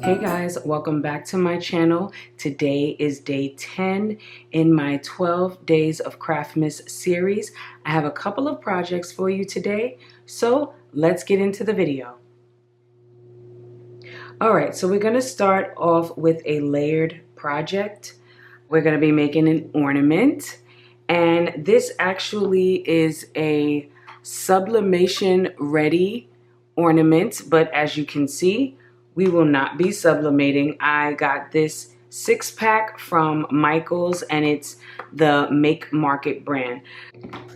Hey guys, welcome back to my channel. Today is day 10 in my 12 Days of Craftmas series. I have a couple of projects for you today, so let's get into the video. Alright, so we're going to start off with a layered project. We're going to be making an ornament, and this actually is a sublimation ready ornament, but as you can see, we will not be sublimating. I got this 6-pack from Michaels, and it's the Make Market brand.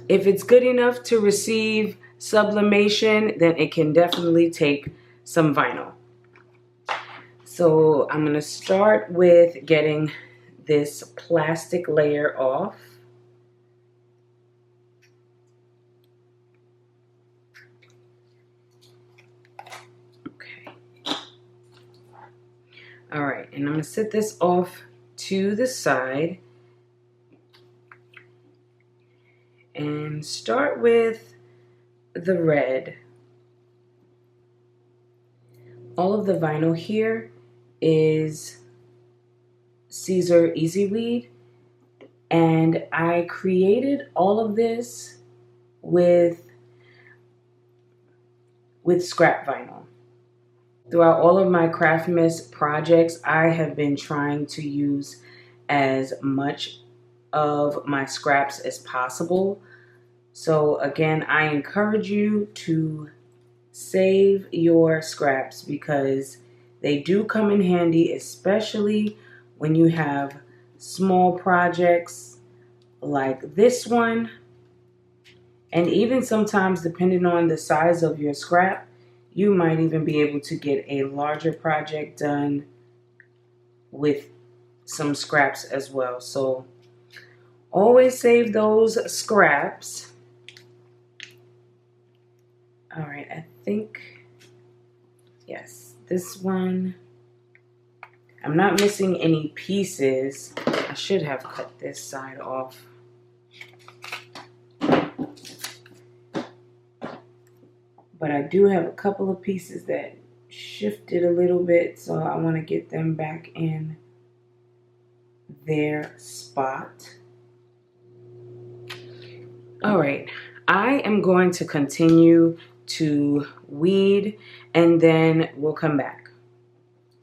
If it's good enough to receive sublimation, then it can definitely take some vinyl. So I'm going to start with getting this plastic layer off. All right, and I'm going to set this off to the side and start with the red. All of the vinyl here is Caesar Easy Weed, and I created all of this with scrap vinyl. Throughout all of my Craftmas projects, I have been trying to use as much of my scraps as possible. So again, I encourage you to save your scraps because they do come in handy, especially when you have small projects like this one. And even sometimes, depending on the size of your scrap, you might even be able to get a larger project done with some scraps as well. So always save those scraps. All right, I think, yes, this one, I'm not missing any pieces. I should have cut this side off. But I do have a couple of pieces that shifted a little bit, so I want to get them back in their spot. All right, I am going to continue to weed, and then we'll come back.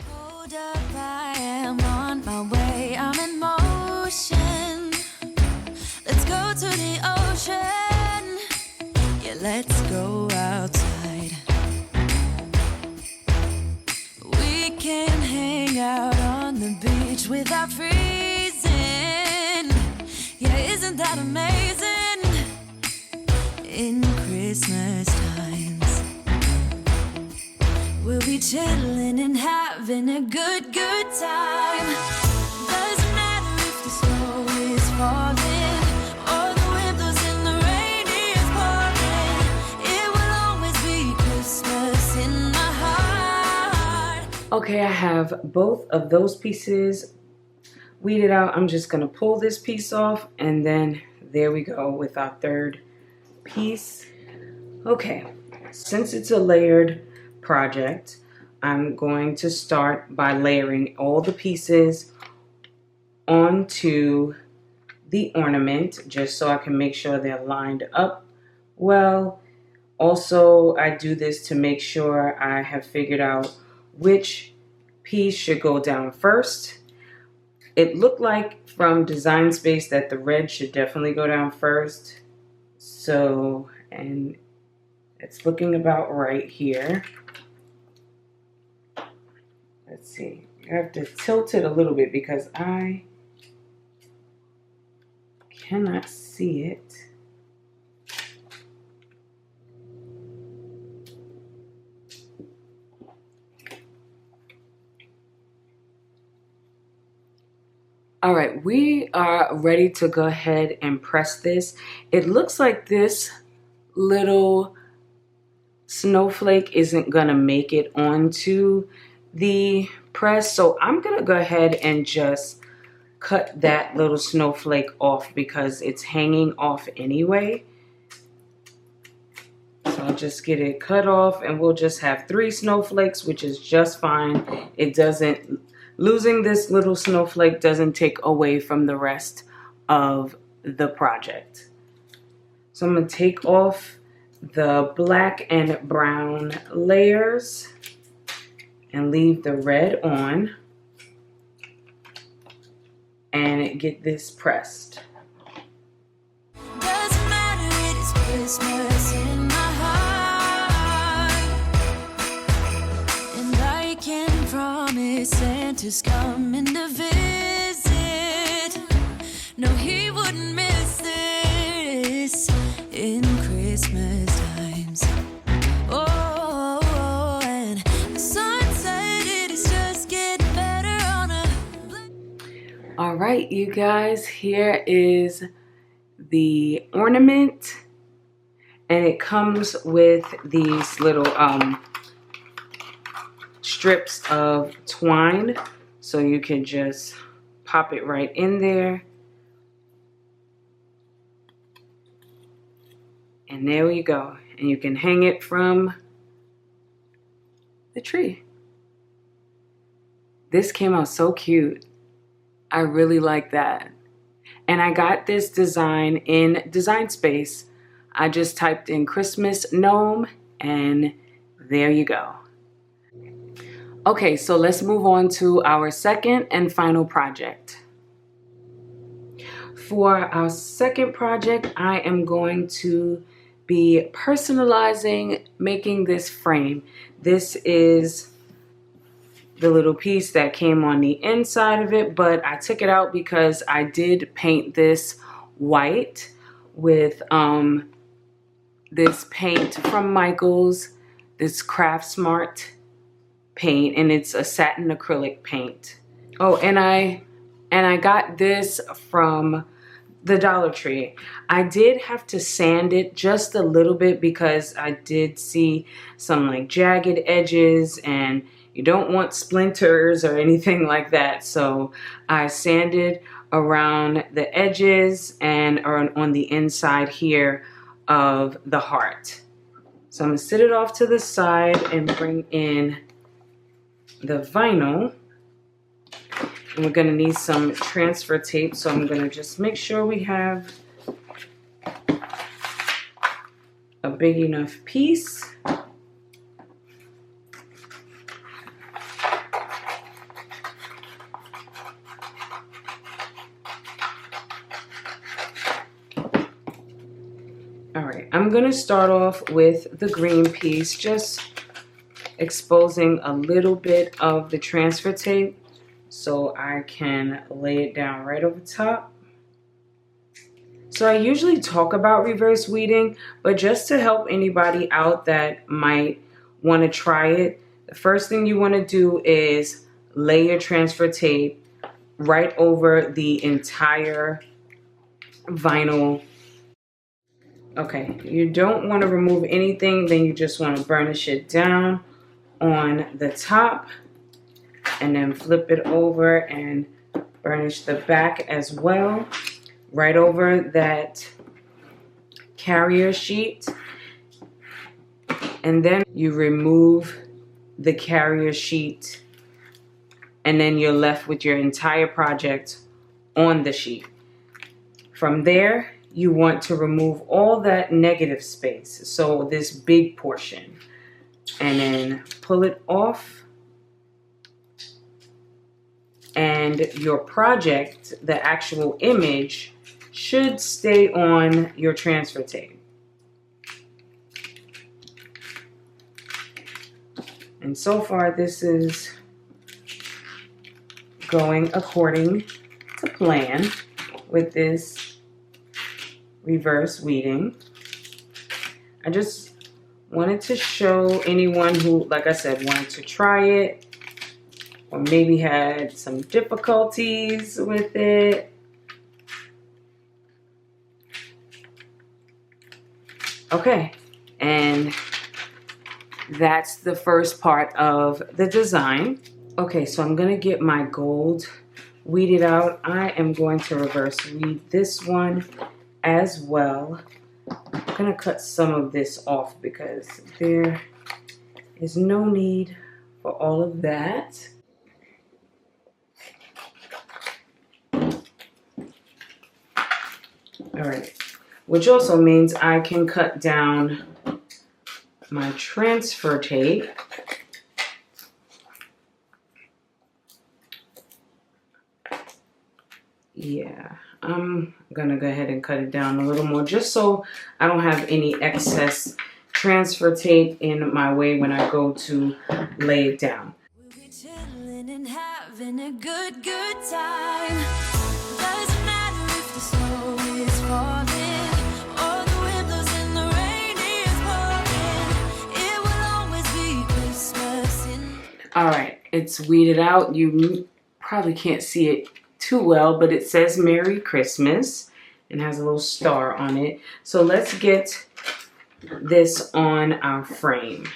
Hold up, I am on my way, I'm in motion. Let's go to the ocean. Yeah, let's go outside. We can hang out on the beach without freezing. Yeah, isn't that amazing? In Christmas times, we'll be chilling and having a good time. Doesn't matter if the snow is falling or the wind blows and the rain is pouring. It will always be Christmas in my heart. Okay, I have both of those pieces weeded out. I'm just going to pull this piece off, and then there we go with our third piece. Okay, since it's a layered project, I'm going to start by layering all the pieces onto the ornament just so I can make sure they're lined up well. Also, I do this to make sure I have figured out which piece should go down first. It looked like from Design Space that the red should definitely go down first. So, and it's looking about right here. Let's see. I have to tilt it a little bit because I cannot see it. All right, we are ready to go ahead and press this. It looks like this little snowflake isn't gonna make it onto the press, so I'm gonna go ahead and just cut that little snowflake off because it's hanging off anyway. So So I'll just get it cut off, and we'll just have 3 snowflakes, which is just fine. It doesn't, losing this little snowflake doesn't take away from the rest of the project. So I'm going to take off the black and brown layers and leave the red on and get this pressed. Doesn't matter, it is Christmas in my heart, and I can promise Santa's coming to visit. No, he wouldn't miss this in Christmas times. Oh, and the sun said it is just getting better on a... All right, you guys, here is the ornament, and it comes with these little strips of twine, so you can just pop it right in there. And there you go. And you can hang it from the tree. This came out so cute. I really like that. And I got this design in Design Space. I just typed in Christmas gnome, and there you go. Okay, so let's move on to our second and final project. For our second project, I am going to be personalizing, making this frame. This is the little piece that came on the inside of it, but I took it out because I did paint this white with this paint from Michaels, this Craftmas paint, and it's a satin acrylic paint. Oh, and I got this from the Dollar Tree. I did have to sand it just a little bit because I did see some like jagged edges, and you don't want splinters or anything like that. So I sanded around the edges and on the inside here of the heart. So I'm gonna sit it off to the side and bring in the vinyl. And we're gonna need some transfer tape, so I'm gonna just make sure we have a big enough piece. All right, I'm gonna start off with the green piece, just exposing a little bit of the transfer tape so I can lay it down right over top. So I usually talk about reverse weeding, but just to help anybody out that might want to try it, the first thing you want to do is lay your transfer tape right over the entire vinyl. Okay, you don't want to remove anything, then you just want to burnish it down on the top and then flip it over and burnish the back as well, right over that carrier sheet. And then you remove the carrier sheet, and then you're left with your entire project on the sheet. From there, you want to remove all that negative space, so this big portion, and then pull it off. And your project, the actual image, should stay on your transfer tape. And so far, this is going according to plan with this reverse weeding. I just wanted to show anyone who, like I said, wanted to try it or maybe had some difficulties with it. Okay, and that's the first part of the design. Okay, so I'm gonna get my gold weeded out. I am going to reverse weed this one as well, gonna cut some of this off because there is no need for all of that. All right, which also means I can cut down my transfer tape. Yeah, I'm gonna go ahead and cut it down a little more just so I don't have any excess transfer tape in my way when I go to lay it down. We'll be chilling and having a good time. Doesn't matter if the snow is falling or the wind blows and the rain is pouring. It will always be Christmas in. All right, it's weeded out. You probably can't see it too well, but it says Merry Christmas and has a little star on it. So let's get this on our frame.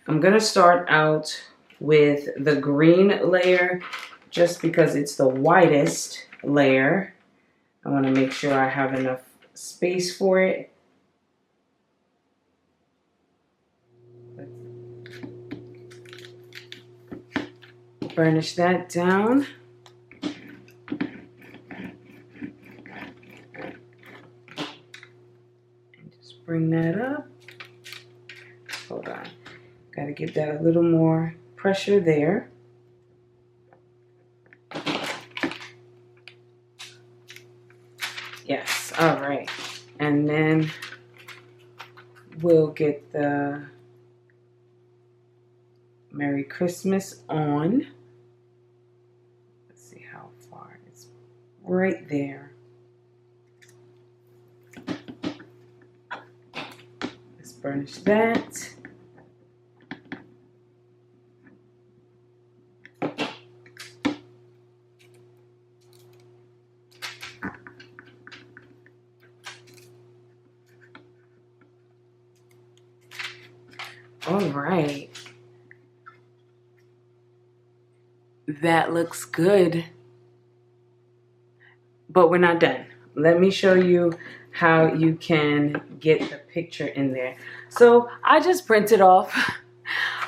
I'm gonna start out with the green layer just because it's the widest layer. I want to make sure I have enough space for it. Burnish that down. And just bring that up. Hold on. Got to give that a little more pressure there. Yes, all right. And then we'll get the Merry Christmas on. Let's see how far. It's right there. Let's burnish that. All right. That looks good. But we're not done. Let me show you how you can get the picture in there. So I just printed off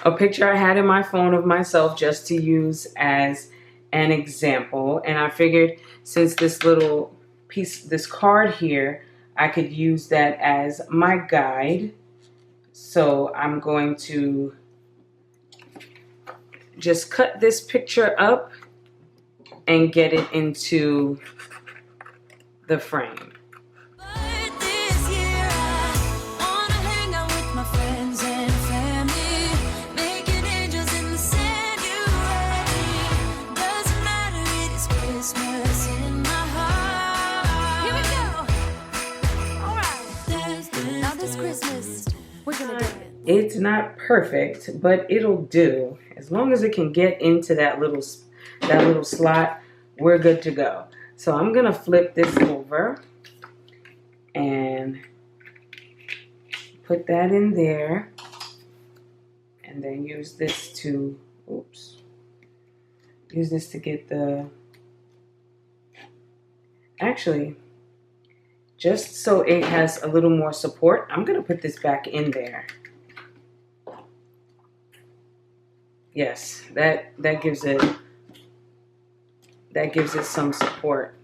a picture I had in my phone of myself just to use as an example. And I figured since this little piece, this card here, I could use that as my guide. So I'm going to just cut this picture up and get it into the frame. But this year I wanna hang out with my friends and family, making angels in the sanctuary. Doesn't matter, it is Christmas in my heart. Here we go. All right. Now this Christmas, we're gonna do it. It's not perfect, but it'll do. As long as it can get into that little slot, we're good to go. So I'm gonna flip this over and put that in there, and then use this to, use this to get the, actually, just so it has a little more support, I'm gonna put this back in there. Yes, that gives it some support.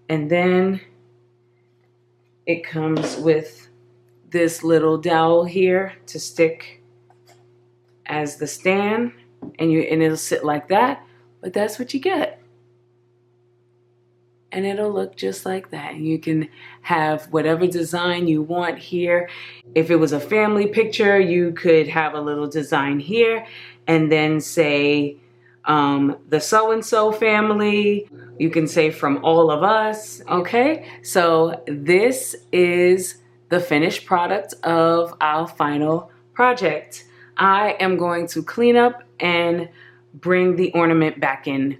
And then it comes with this little dowel here to stick as the stand, and it'll sit like that, but that's what you get. And it'll look just like that. You can have whatever design you want here. If it was a family picture, you could have a little design here and then say the so-and-so family. You can say from all of us, okay? So this is the finished product of our final project. I am going to clean up and bring the ornament back in.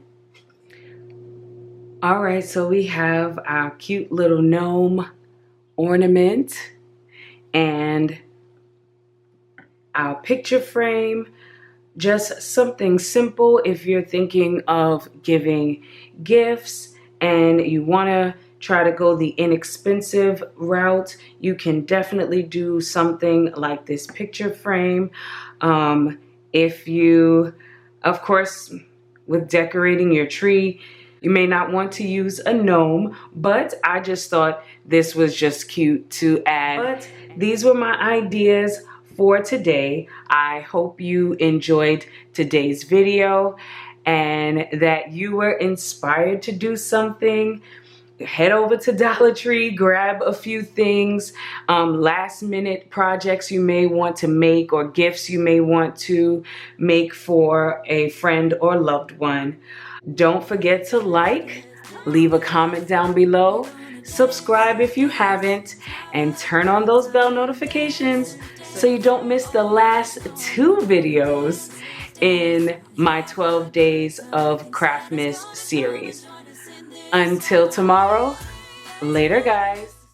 All right, so we have our cute little gnome ornament and our picture frame. just something simple. If you're thinking of giving gifts and you want to try to go the inexpensive route, you can definitely do something like this picture frame. If you, of course, with decorating your tree, you may not want to use a gnome, but I just thought this was just cute to add. But these were my ideas for today. I hope you enjoyed today's video and that you were inspired to do something. Head over to Dollar Tree, grab a few things, last minute projects you may want to make or gifts you may want to make for a friend or loved one. Don't forget to like, leave a comment down below, subscribe if you haven't, and turn on those bell notifications so you don't miss the last 2 videos in my 12 Days of Craftmas series. Until tomorrow, later guys.